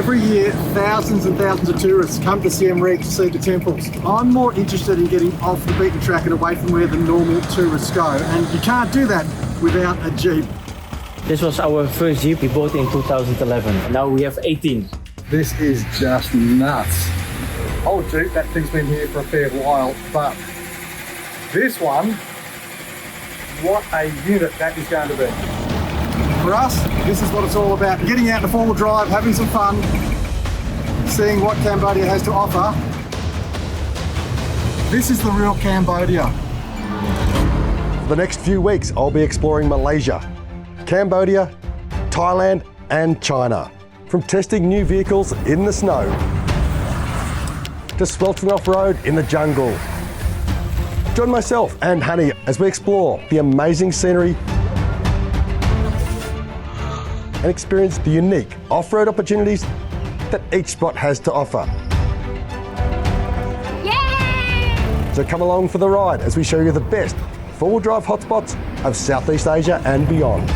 Every year, thousands and thousands of tourists come to Siem Reap to see the temples. I'm more interested in getting off the beaten track and away from where the normal tourists go, and you can't do that without a Jeep. This was our first Jeep we bought in 2011, and now we have 18. This is just nuts. Old Jeep, that thing's been here for a fair while, but this one, what a unit that is going to be. For us, this is what it's all about. Getting out in a four-wheel drive, having some fun, seeing what Cambodia has to offer. This is the real Cambodia. For the next few weeks, I'll be exploring Malaysia, Cambodia, Thailand, and China. From testing new vehicles in the snow, to sweltering off-road in the jungle. Join myself and Honey as we explore the amazing scenery and experience the unique off-road opportunities that each spot has to offer. Yay! So come along for the ride as we show you the best four-wheel drive hotspots of Southeast Asia and beyond.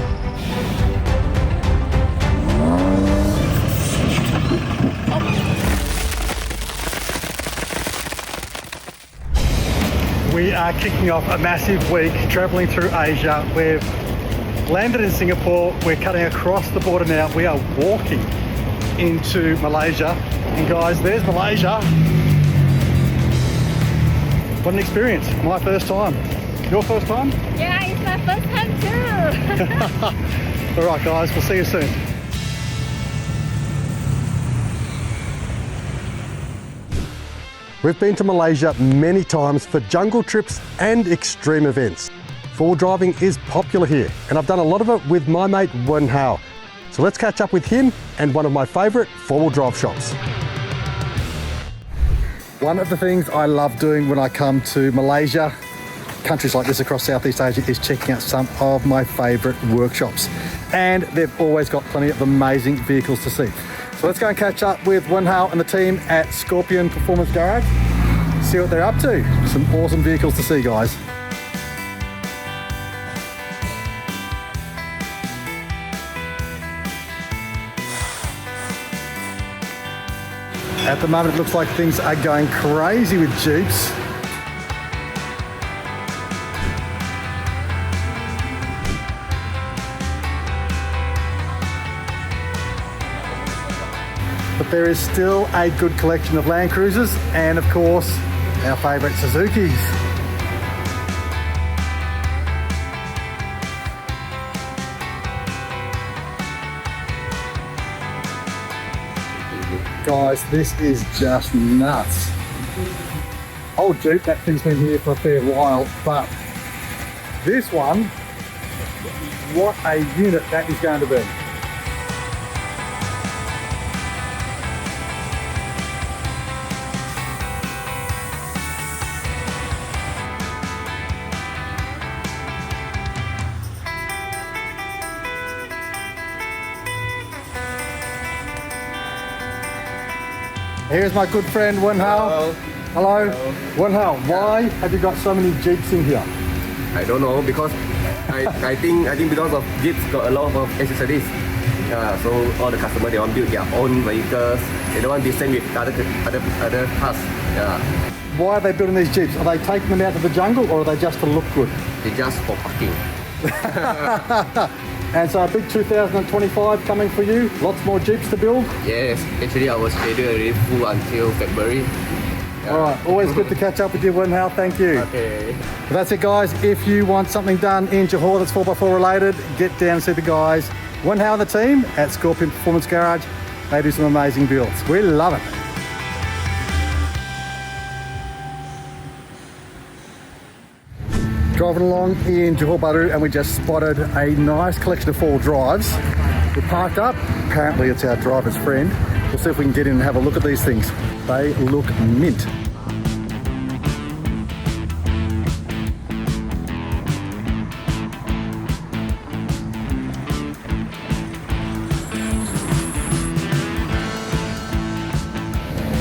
We are kicking off a massive week travelling through Asia. We've landed in Singapore, we're cutting across the border now. We are walking into Malaysia. And guys, there's Malaysia. What an experience. My first time. Your first time? Yeah, it's my first time too. All right guys, we'll see you soon. We've been to Malaysia many times for jungle trips and extreme events. Four-wheel driving is popular here, and I've done a lot of it with my mate Wen Hao. So let's catch up with him and one of my favourite four-wheel drive shops. One of the things I love doing when I come to Malaysia, countries like this across Southeast Asia, is checking out some of my favourite workshops. And they've always got plenty of amazing vehicles to see. So let's go and catch up with Wen Hao and the team at Scorpion Performance Garage. See what they're up to. Some awesome vehicles to see, guys. At the moment, it looks like things are going crazy with Jeeps. But there is still a good collection of Land Cruisers and, of course, our favourite Suzukis. Guys, this is just nuts. Old Jeep, that thing's been here for a fair while, but this one, what a unit that is going to be. Here's my good friend Wen Hao. Hello. Hello. Wen Hao, why have you got so many Jeeps in here? I don't know, because I think because of Jeeps got a lot of accessories. So all the customers, they want to build their own vehicles. They don't want to be same with other cars. Why are they building these Jeeps? Are they taking them out to the jungle, or are they just to look good? They're just for parking. And so a big 2025 coming for you. Lots more Jeeps to build. Yes, actually our schedule already full until February. All right, always good to catch up with you, Wen Hao. Thank you. Okay. Well, that's it, guys. If you want something done in Johor that's 4x4 related, get down and see the guys, Wen Hao and the team at Scorpion Performance Garage. They do some amazing builds. We love it. Driving along in Johor Bahru, and we just spotted a nice collection of four-wheel drives. We parked up. Apparently it's our driver's friend. We'll see if we can get in and have a look at these things. They look mint.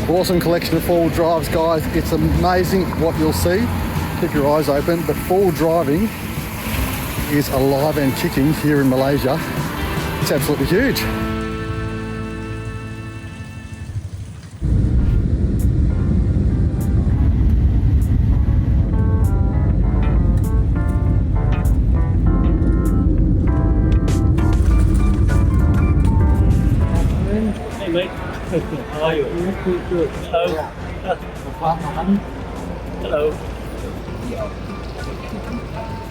Awesome collection of four-wheel drives, guys. It's amazing what you'll see. Keep your eyes open, but four-wheel driving is alive and kicking here in Malaysia. It's absolutely huge. mate. How are you? Good. Hello. Hello.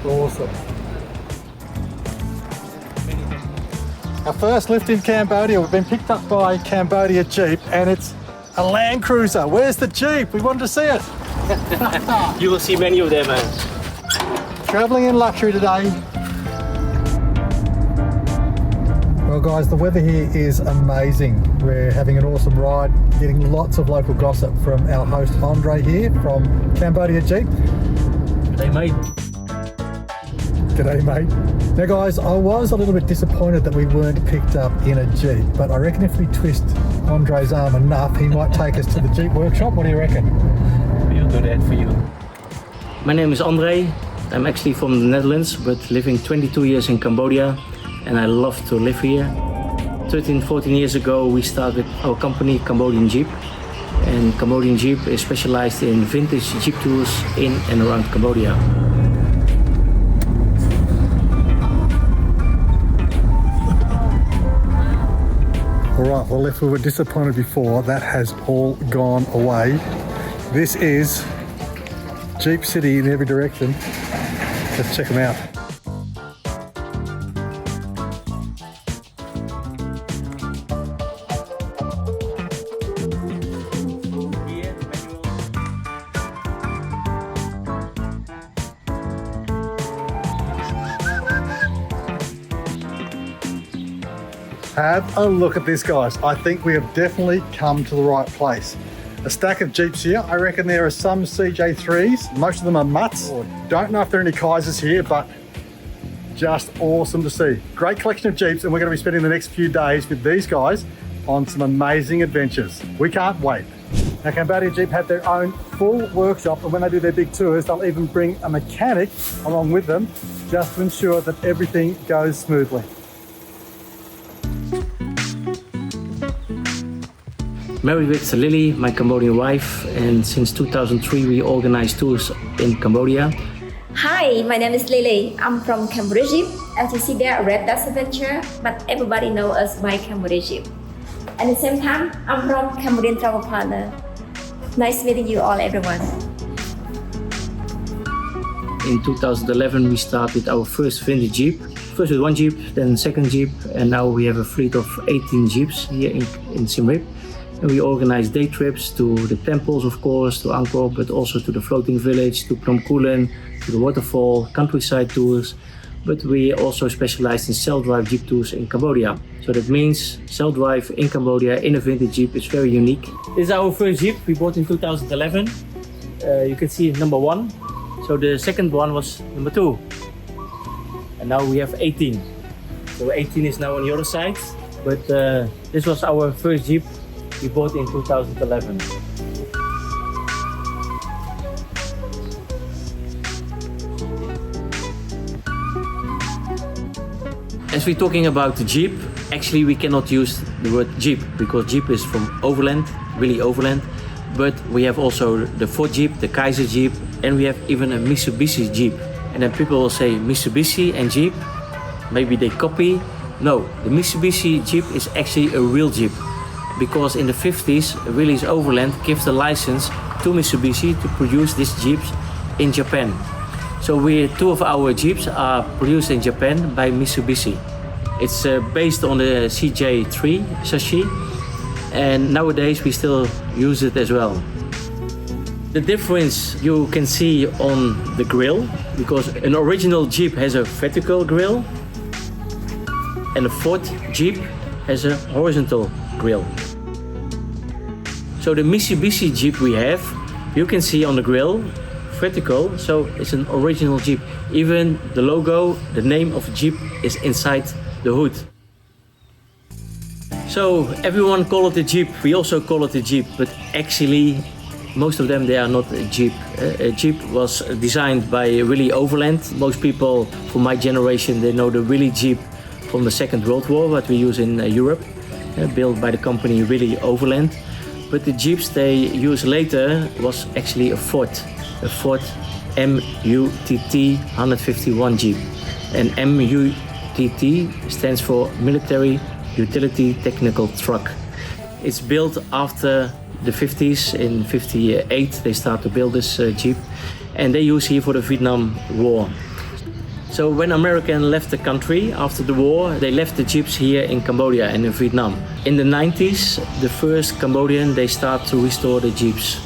Awesome. Our first lift in Cambodia, we've been picked up by Cambodia Jeep, and it's a Land Cruiser. Where's the Jeep? We wanted to see it. You will see many of them, man. Travelling in luxury today. Well guys, the weather here is amazing. We're having an awesome ride, getting lots of local gossip from our host Andre here from Cambodia Jeep. G'day, mate. G'day mate. Now guys, I was a little bit disappointed that we weren't picked up in a Jeep, but I reckon if we twist Andre's arm enough, he might take us to the Jeep workshop. What do you reckon? We'll do that for you. My name is Andre. I'm actually from the Netherlands, but living 22 years in Cambodia, and I love to live here. 13, 14 years ago, we started our company, Cambodian Jeep. And Cambodian Jeep is specialized in vintage Jeep tours in and around Cambodia. Alright, well if we were disappointed before, that has all gone away. This is Jeep City in every direction. Let's check them out. Have a look at this, guys. I think we have definitely come to the right place. A stack of Jeeps here. I reckon there are some CJ3s. Most of them are mutts. Don't know if there are any Kaisers here, but just awesome to see. Great collection of Jeeps, and we're going to be spending the next few days with these guys on some amazing adventures. We can't wait. Now, Cambodia Jeep have their own full workshop, and when they do their big tours, they'll even bring a mechanic along with them just to ensure that everything goes smoothly. Married with Lily, my Cambodian wife, and since 2003 we organize tours in Cambodia. Hi, my name is Lily. I'm from Cambodia Jeep. As you see there, Red Dust Adventure, but everybody knows us by Cambodia Jeep. At the same time, I'm from Cambodian Travel Partner. Nice meeting you all, everyone. In 2011 we started our first vintage Jeep. First with one Jeep, then second Jeep, and now we have a fleet of 18 Jeeps here in Siem Reap. And we organize day trips to the temples, of course, to Angkor, but also to the floating village, to Phnom Kulen, to the waterfall, countryside tours. But we also specialize in self-drive Jeep tours in Cambodia. So that means self-drive in Cambodia in a vintage Jeep is very unique. This is our first Jeep we bought in 2011. You can see number 1. So the second one was number 2. And now we have 18. So 18 is now on the other side. But this was our first Jeep we bought in 2011. As we're talking about the Jeep, actually we cannot use the word Jeep because Jeep is from overland, really overland. But we have also the Ford Jeep, the Kaiser Jeep, and we have even a Mitsubishi Jeep. And then people will say Mitsubishi and Jeep, maybe they copy. No, the Mitsubishi Jeep is actually a real Jeep. Because in the 50s, Willys Overland gave the license to Mitsubishi to produce these Jeeps in Japan. So two of our Jeeps are produced in Japan by Mitsubishi. It's based on the CJ3 chassis, and nowadays we still use it as well. The difference you can see on the grille, because an original Jeep has a vertical grille, and a Ford Jeep has a horizontal grille. So the Mitsubishi Jeep we have, you can see on the grille, vertical, so it's an original Jeep. Even the logo, the name of the Jeep is inside the hood. So everyone call it a Jeep, we also call it a Jeep, but actually most of them, they are not a Jeep. A Jeep was designed by Willy Overland. Most people from my generation, they know the Willy Jeep from the Second World War, what we use in Europe, built by the company Willy Overland. But the Jeeps they used later was actually a Ford MUTT 151 Jeep. And MUTT stands for Military Utility Technical Truck. It's built after the 50s. In 58, they start to build this Jeep, and they use here for the Vietnam War. So when Americans left the country after the war, they left the Jeeps here in Cambodia and in Vietnam. In the 90s, the first Cambodian, they start to restore the Jeeps.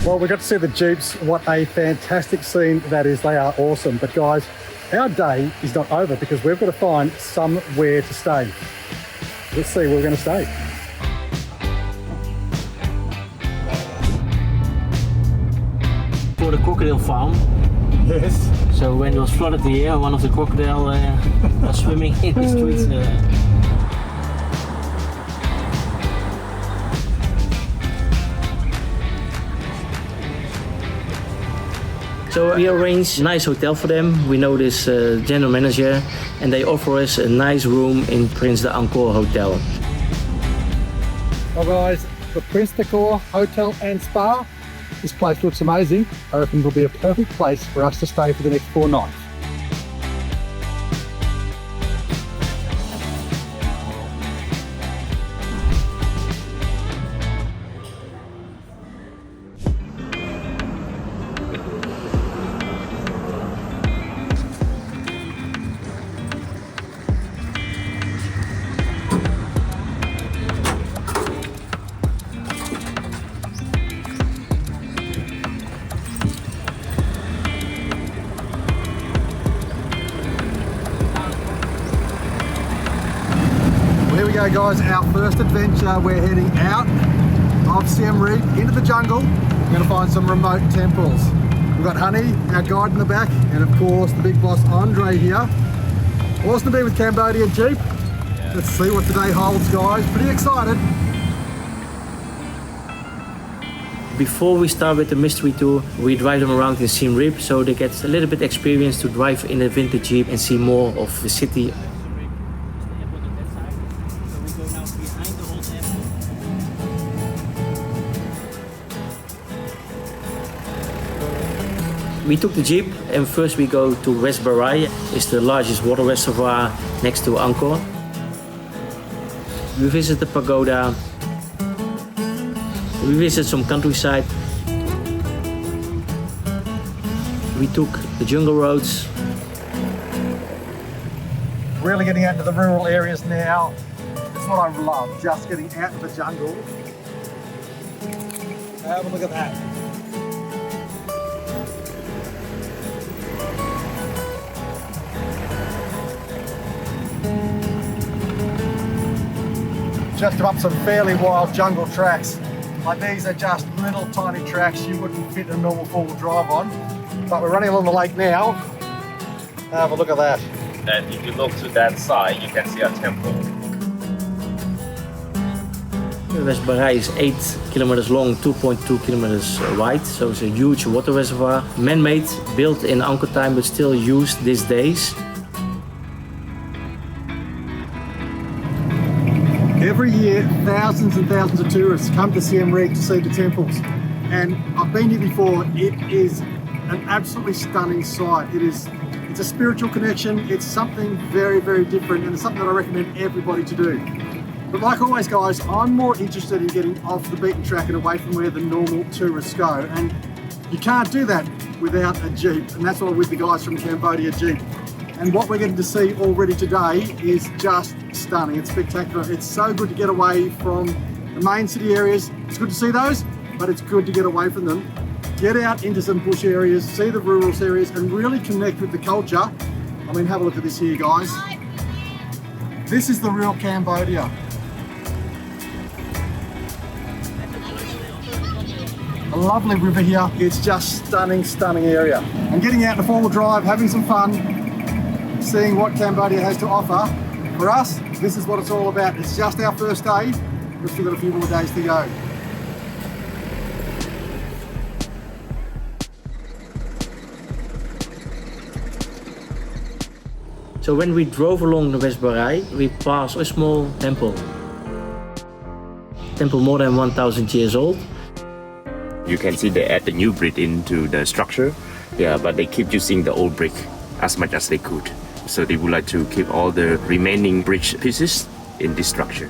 Well, we got to see the Jeeps. What a fantastic scene that is. They are awesome. But guys, our day is not over because we've got to find somewhere to stay. Let's see where we're going to stay. For the crocodile farm. Yes. So when it was flooded here, one of the crocodile was swimming in the streets. So we arranged a nice hotel for them. We know this general manager, and they offer us a nice room in Prince de Angkor Hotel. Well guys, the Prince de Angkor Hotel and Spa. This place looks amazing. I reckon it'll be a perfect place for us to stay for the next 4 nights. Here we go guys, our first adventure. We're heading out of Siem Reap into the jungle. We're going to find some remote temples. We've got Honey, our guide in the back, and of course the big boss Andre here. Awesome to be with Cambodia Jeep. Let's see what today holds guys, pretty excited. Before we start with the mystery tour, we drive them around in Siem Reap so they get a little bit experience to drive in a vintage Jeep and see more of the city. We took the Jeep and first we go to West Barai. It's the largest water reservoir next to Angkor. We visit the pagoda. We visit some countryside. We took the jungle roads. Really getting out into the rural areas now. It's what I love, just getting out of the jungle. Have a look at that. Just up some fairly wild jungle tracks. Like these are just little tiny tracks you wouldn't fit a normal four-wheel drive on. But we're running along the lake now. Have a look at that. And if you look to that side, you can see a temple. West Barai is 8 kilometers long, 2.2 kilometers wide, so it's a huge water reservoir. Man-made, built in Angkor time, but still used these days. Every year, thousands and thousands of tourists come to Siem Reap to see the temples. And I've been here before. It is an absolutely stunning sight. It's a spiritual connection. It's something very, very different, and it's something that I recommend everybody to do. But like always, guys, I'm more interested in getting off the beaten track and away from where the normal tourists go. And you can't do that without a Jeep. And that's why we're with the guys from Cambodia Jeep. And what we're getting to see already today is just stunning. It's spectacular. It's so good to get away from the main city areas. It's good to see those, but it's good to get away from them. Get out into some bush areas, see the rural areas, and really connect with the culture. I mean, have a look at this here, guys. This is the real Cambodia. A lovely river here. It's just stunning, stunning area. And getting out in a four-wheel drive, having some fun, seeing what Cambodia has to offer. For us, this is what it's all about. It's just our first day. We've still got a few more days to go. So when we drove along the West Barai, we passed a small temple. Temple more than 1,000 years old. You can see they add the new brick into the structure. Yeah, but they keep using the old brick as much as they could. So they would like to keep all the remaining bridge pieces in this structure.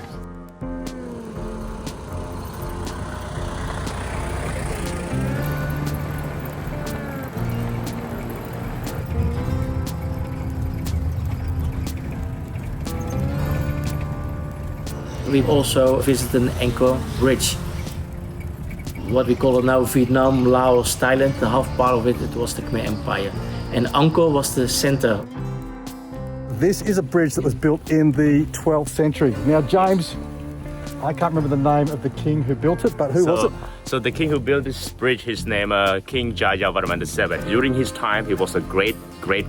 We also visited an Angkor Bridge. What we call it now Vietnam, Laos, Thailand, the half part of it was the Khmer Empire. And Angkor was the center. This is a bridge that was built in the 12th century. Now, James, I can't remember the name of the king who built it, but who was it? So the king who built this bridge, his name King Jayavarman VII. During his time, he was a great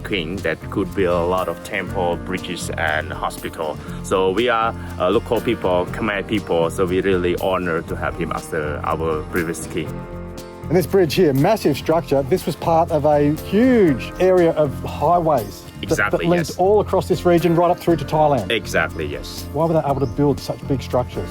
king that could build a lot of temple, bridges, and hospital. So we are local people, Khmer people, so we're really honored to have him as our previous king. And this bridge here, massive structure, this was part of a huge area of highways Exactly, that linked yes. all across this region right up through to Thailand. Exactly, yes. Why were they able to build such big structures?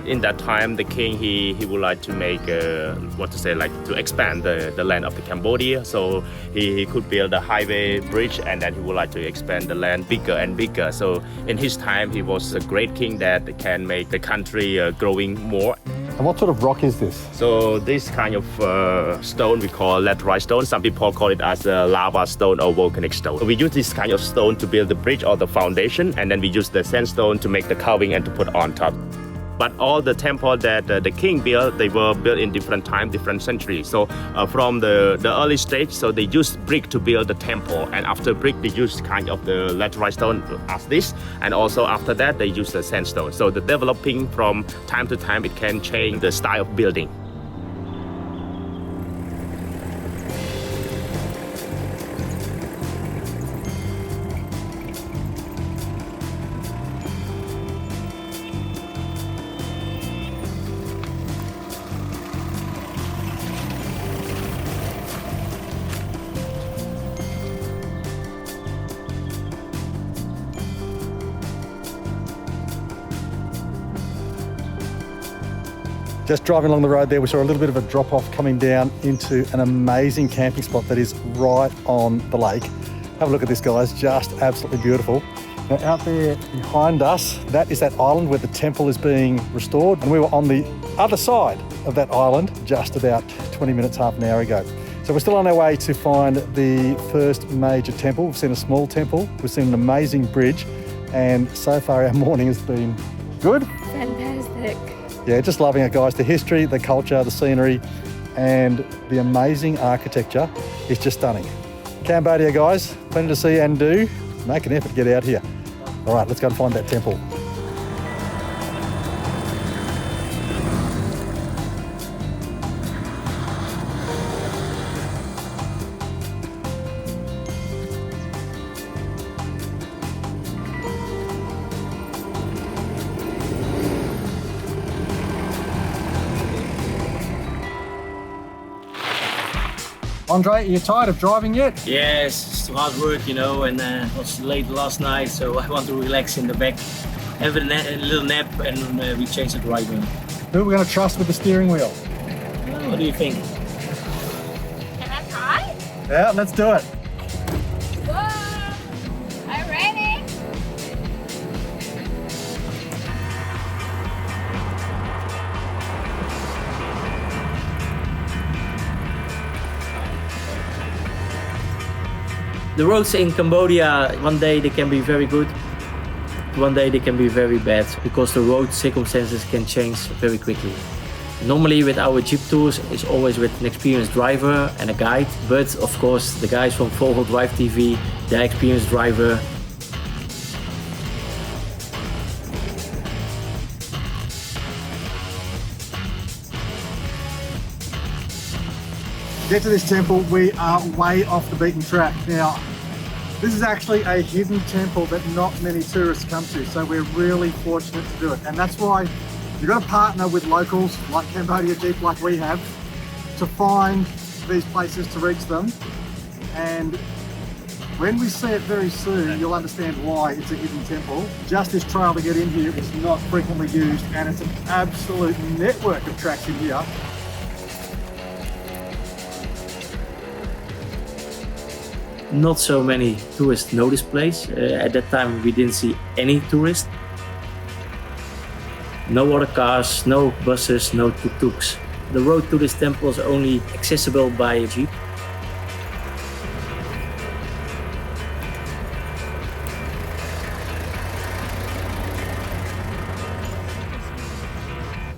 In that time, the king, he would like to make, to expand the land of the Cambodia. So he could build a highway bridge, and then he would like to expand the land bigger and bigger. So in his time, he was a great king that can make the country growing more. And what sort of rock is this? So this kind of stone we call laterite stone. Some people call it as a lava stone or volcanic stone. We use this kind of stone to build the bridge or the foundation, and then we use the sandstone to make the carving and to put on top. But all the temples that the king built, they were built in different time, different centuries. So from the early stage, so they used brick to build the temple. And after brick, they used kind of the laterite stone as this. And also after that, they used the sandstone. So the developing from time to time, it can change the style of building. Just driving along the road there, we saw a little bit of a drop off coming down into an amazing camping spot that is right on the lake. Have a look at this, guys, just absolutely beautiful. Now out there behind us, that is that island where the temple is being restored. And we were on the other side of that island just about 20 minutes, half an hour ago. So we're still on our way to find the first major temple. We've seen a small temple, we've seen an amazing bridge, and so far our morning has been good. Fantastic. Yeah, just loving it, guys. The history, the culture, the scenery, and the amazing architecture is just stunning. Cambodia, guys, plenty to see and do. Make an effort to get out here. All right, let's go and find that temple. Andre, are you tired of driving yet? Yes, it's hard work, you know, and it was late last night, so I want to relax in the back, have a little nap, and we change the driver. Who are we going to trust with the steering wheel? What do you think? Can I try? Yeah, let's do it. Whoa! I'm ready. The roads in Cambodia, one day they can be very good, one day they can be very bad, because the road circumstances can change very quickly. Normally with our Jeep tours, it's always with an experienced driver and a guide, but of course the guys from Volvo Drive TV, they're experienced driver. Get to this temple, we are way off the beaten track. Now, this is actually a hidden temple that not many tourists come to, so we're really fortunate to do it. And that's why you've got to partner with locals like Cambodia Jeep, like we have, to find these places to reach them. And when we see it very soon, you'll understand why it's a hidden temple. Just this trail to get in here is not frequently used, and it's an absolute network of tracks in here. Not so many tourists know this place. At that time we didn't see any tourists. No other cars, no buses, no tuk-tuks. The road to this temple is only accessible by Jeep.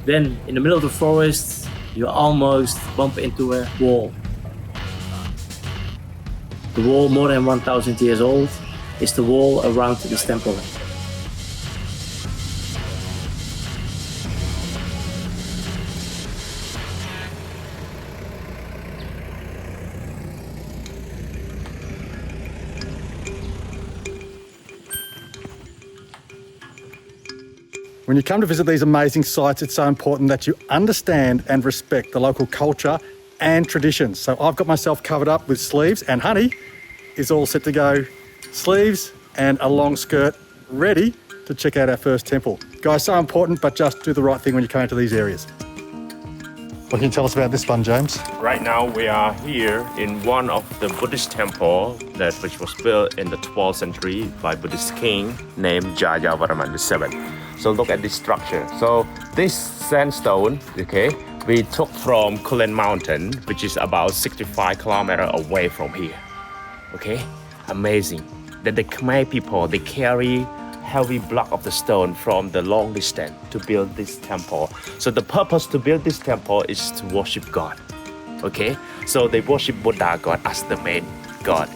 Then in the middle of the forest, you almost bump into a wall. The wall, more than 1,000 years old, is the wall around this temple. When you come to visit these amazing sites, it's so important that you understand and respect the local culture and traditions. So I've got myself covered up with sleeves, and Honey is all set to go. Sleeves and a long skirt, ready to check out our first temple. Guys, so important, but just do the right thing when you come into these areas. What can you tell us about this one, James? Right now we are here in one of the Buddhist temple which was built in the 12th century by Buddhist king named Jayavarman VII. So look at this structure. So this sandstone, okay, we took from Kulen Mountain, which is about 65 kilometers away from here. Okay, amazing. That the Khmer people, they carry heavy block of the stone from the long distance to build this temple. So the purpose to build this temple is to worship God. Okay, so they worship Buddha God as the main God.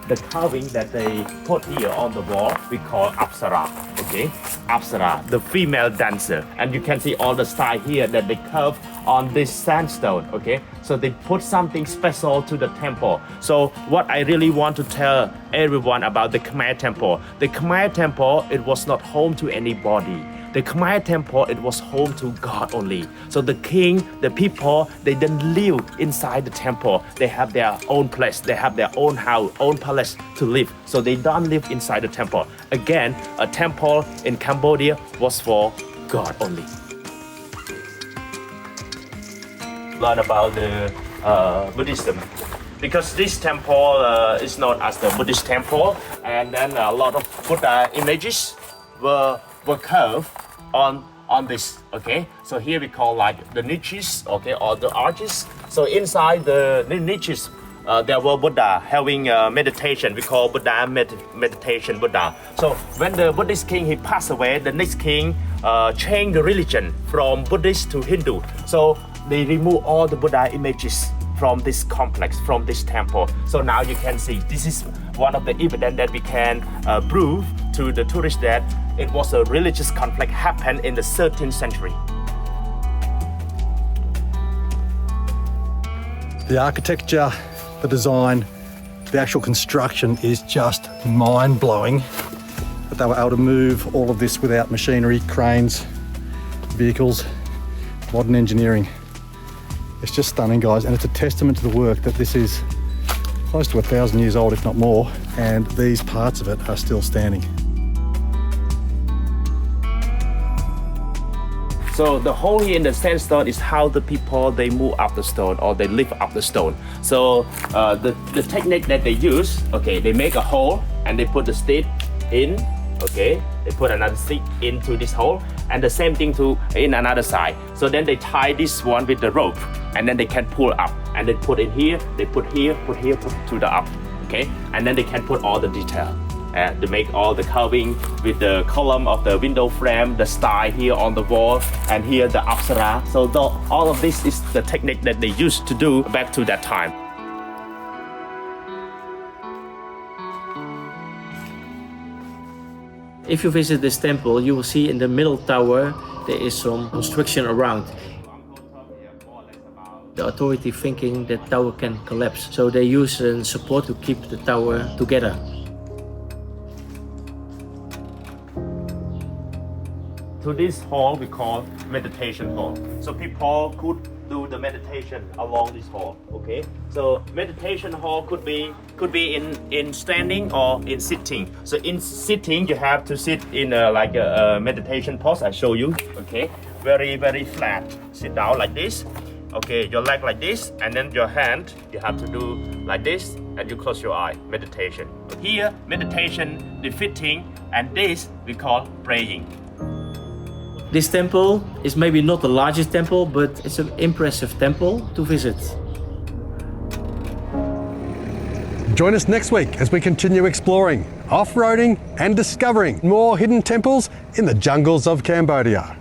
The carving that they put here on the wall, we call Apsara, okay? Apsara, the female dancer. And you can see all the style here that they carve on this sandstone, okay? So they put something special to the temple. So what I really want to tell everyone about the Khmer temple, the Khmer temple, it was not home to anybody. The Khmer temple, it was home to God only. So the king, the people, they didn't live inside the temple. They have their own place. They have their own house, own palace to live. So they don't live inside the temple. Again, a temple in Cambodia was for God only. Learn about the Buddhism. Because this temple is known as the Buddhist temple, and then a lot of Buddha images were carved on this, okay? So here we call like the niches, okay, or the arches. So inside the niches, there were Buddha having meditation. We call Buddha meditation Buddha. So when the Buddhist king, he passed away, the next king changed the religion from Buddhist to Hindu. So they remove all the Buddha images from this complex, from this temple. So now you can see, this is one of the evidence that we can prove to the tourists that it was a religious conflict happened in the 13th century. The architecture, the design, the actual construction is just mind-blowing. That they were able to move all of this without machinery, cranes, vehicles, modern engineering. It's just stunning, guys, and it's a testament to the work that this is close to 1,000 years old, if not more, and these parts of it are still standing. So the hole here in the sandstone is how the people, they move up the stone or they lift up the stone. So the technique that they use, okay, they make a hole and they put the stick in, okay, they put another stick into this hole, and the same thing to in another side. So then they tie this one with the rope, and then they can pull up, and they put in here, they put here, put to the up, okay, and then they can put all the detail. To make all the carving with the column of the window frame, the style here on the wall, and here the apsara. So all of this is the technique that they used to do back to that time. If you visit this temple, you will see in the middle tower there is some construction around. The authority thinking that tower can collapse, so they use support to keep the tower together. To this hall we call meditation hall. So people could do the meditation along this hall. Okay. So meditation hall could be in standing or in sitting. So in sitting you have to sit in like a meditation pose. I show you. Okay. Very flat. Sit down like this. Okay. Your leg like this, and then your hand you have to do like this, and you close your eye. Meditation. Here meditation, the fitting, and this we call praying. This temple is maybe not the largest temple, but it's an impressive temple to visit. Join us next week as we continue exploring, off-roading and discovering more hidden temples in the jungles of Cambodia.